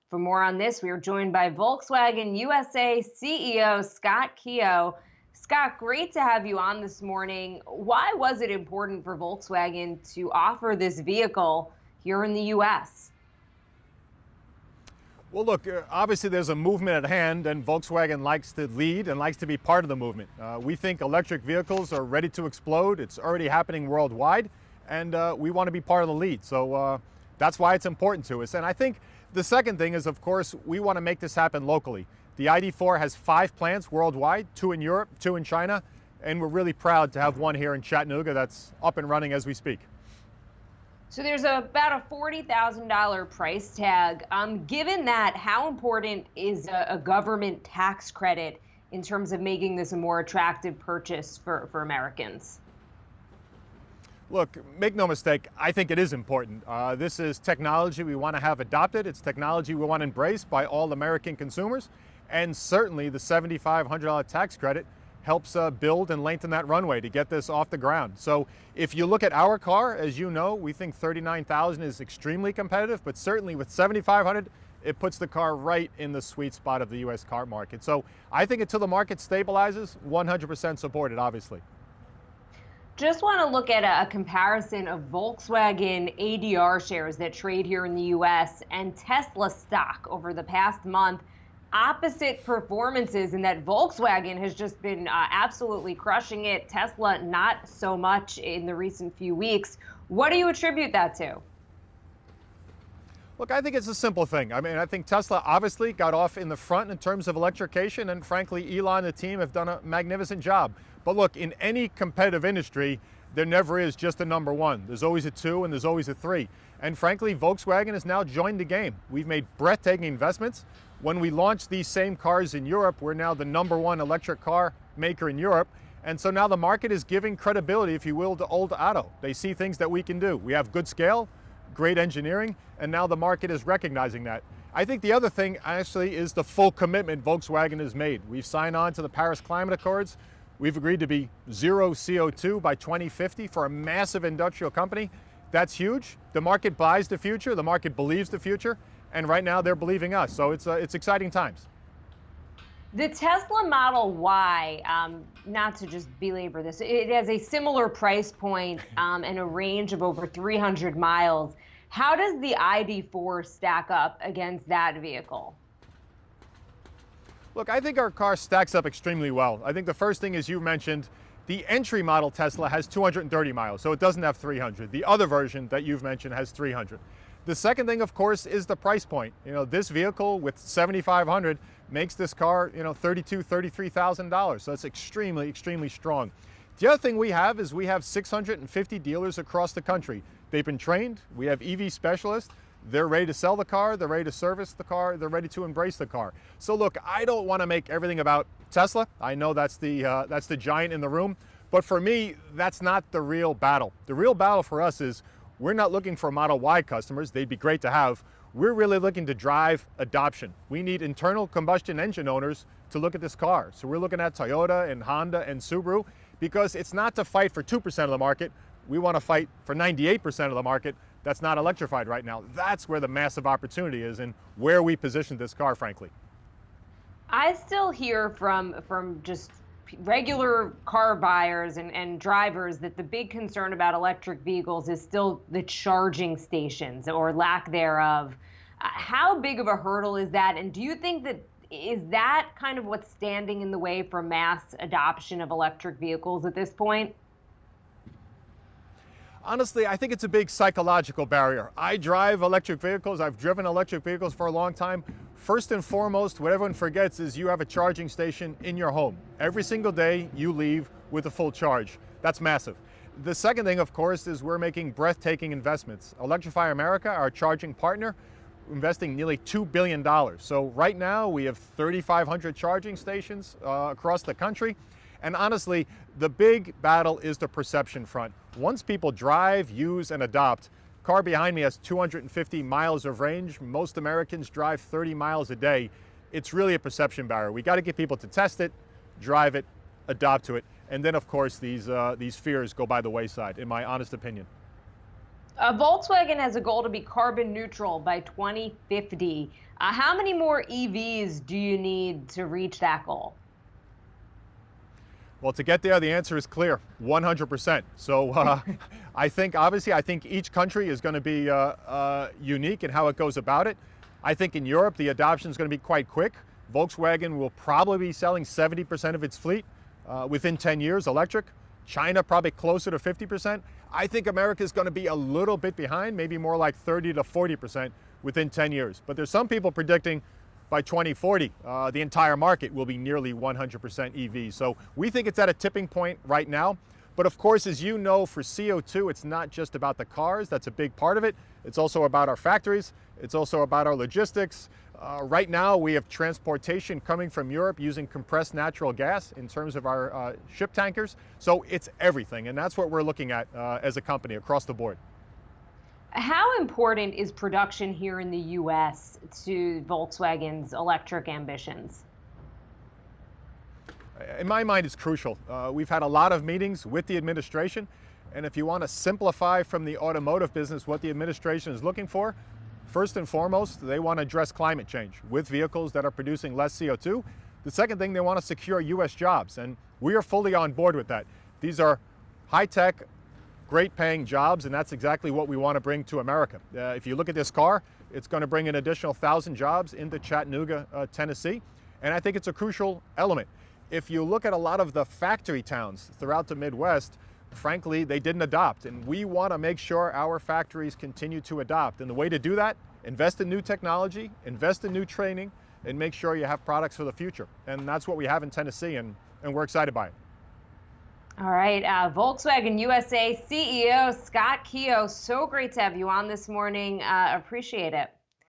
For more on this, we are joined by Volkswagen USA CEO Scott Keogh. Scott, great to have you on this morning. Why was it important for Volkswagen to offer this vehicle here in the US? Well, look, obviously there's a movement at hand, and Volkswagen likes to lead and likes to be part of the movement. We think electric vehicles are ready to explode. It's already happening worldwide, and we want to be part of the lead. So that's why it's important to us. And I think the second thing is, of course, we want to make this happen locally. The ID.4 has 5 plants worldwide, 2 in Europe, 2 in China, and we're really proud to have one here in Chattanooga that's up and running as we speak. So there's about a $40,000 price tag. Given that, how important is a government tax credit in terms of making this a more attractive purchase for Americans? Look, make no mistake, I think it is important. This is technology we want to have adopted. It's technology we want to embrace by all American consumers. And certainly the $7,500 tax credit helps build and lengthen that runway to get this off the ground. So if you look at our car, as you know, we think $39,000 is extremely competitive, but certainly with $7,500, it puts the car right in the sweet spot of the US car market. So I think until the market stabilizes, 100% supported, obviously. Just want to look at a comparison of Volkswagen ADR shares that trade here in the US and Tesla stock over the past month. Opposite performances in that Volkswagen has just been absolutely crushing it. Tesla, not so much in the recent few weeks. What do you attribute that to? Look, I think it's a simple thing. I think Tesla obviously got off in the front in terms of electrification, and frankly, Elon and the team have done a magnificent job. But look, in any competitive industry, there never is just a number one. There's always a 2 and there's always a 3. And frankly, Volkswagen has now joined the game. We've made breathtaking investments. When we launched these same cars in Europe, we're now the number 1 electric car maker in Europe. And so now the market is giving credibility, if you will, to old auto. They see things that we can do. We have good scale, great engineering, and now the market is recognizing that. I think the other thing actually is the full commitment Volkswagen has made. We've signed on to the Paris Climate Accords. We've agreed to be zero CO2 by 2050 for a massive industrial company. That's huge. The market buys the future. The market believes the future. And right now they're believing us. So it's exciting times. The Tesla Model Y, not to just belabor this, it has a similar price point and a range of over 300 miles. How does the ID.4 stack up against that vehicle? Look, I think our car stacks up extremely well. I think the first thing is you mentioned, the entry model Tesla has 230 miles, so it doesn't have 300. The other version that you've mentioned has 300. The second thing, of course, is the price point. This vehicle with $7,500 makes this car, $32,000, $33,000. So that's extremely, extremely strong. The other thing we have is we have 650 dealers across the country. They've been trained. We have EV specialists. They're ready to sell the car. They're ready to service the car. They're ready to embrace the car. So look, I don't want to make everything about Tesla. I know that's the giant in the room. But for me, that's not the real battle. The real battle for us is we're not looking for Model Y customers. They'd be great to have. We're really looking to drive adoption. We need internal combustion engine owners to look at this car. So we're looking at Toyota and Honda and Subaru, because it's not to fight for 2% of the market. We want to fight for 98% of the market that's not electrified right now. That's where the massive opportunity is and where we position this car, frankly. I still hear from just regular car buyers and drivers that the big concern about electric vehicles is still the charging stations or lack thereof. How big of a hurdle is that? And do you think that is that kind of what's standing in the way for mass adoption of electric vehicles at this point? Honestly, I think it's a big psychological barrier. I drive electric vehicles. I've driven electric vehicles for a long time. First and foremost, what everyone forgets is you have a charging station in your home. Every single day you leave with a full charge. That's massive. The second thing, of course, is we're making breathtaking investments. Electrify America, our charging partner, investing nearly $2 billion. So right now we have 3,500 charging stations across the country. And honestly, the big battle is the perception front. Once people drive, use, and adopt, car behind me has 250 miles of range. Most Americans drive 30 miles a day. It's really a perception barrier. We got to get people to test it, drive it, adopt to it. And then, of course, these fears go by the wayside, in my honest opinion. Volkswagen has a goal to be carbon neutral by 2050. How many more EVs do you need to reach that goal? Well, to get there, the answer is clear, 100%. So I think each country is going to be unique in how it goes about it. I think in Europe, the adoption is going to be quite quick. Volkswagen will probably be selling 70% of its fleet within 10 years, electric. China probably closer to 50%. I think America is going to be a little bit behind, maybe more like 30 to 40% within 10 years. But there's some people predicting by 2040, the entire market will be nearly 100% EV. So we think it's at a tipping point right now. But of course, as you know, for CO2, it's not just about the cars. That's a big part of it. It's also about our factories. It's also about our logistics. Right now, we have transportation coming from Europe using compressed natural gas in terms of our ship tankers. So it's everything. And that's what we're looking at as a company across the board. How important is production here in the U.S. to Volkswagen's electric ambitions? In my mind, it's crucial. We've had a lot of meetings with the administration, and if you want to simplify from the automotive business what the administration is looking for, first and foremost, they want to address climate change with vehicles that are producing less CO2. The second thing, they want to secure U.S. jobs, and we are fully on board with that. These are high-tech, great paying jobs, and that's exactly what we want to bring to America. If you look at this car, it's going to bring an additional 1,000 jobs into Chattanooga, Tennessee, and I think it's a crucial element. If you look at a lot of the factory towns throughout the Midwest, frankly, they didn't adopt, and we want to make sure our factories continue to adopt. And the way to do that, invest in new technology, invest in new training, and make sure you have products for the future. And that's what we have in Tennessee, and we're excited by it. All right, Volkswagen USA CEO Scott Keogh, so great to have you on this morning. Appreciate it.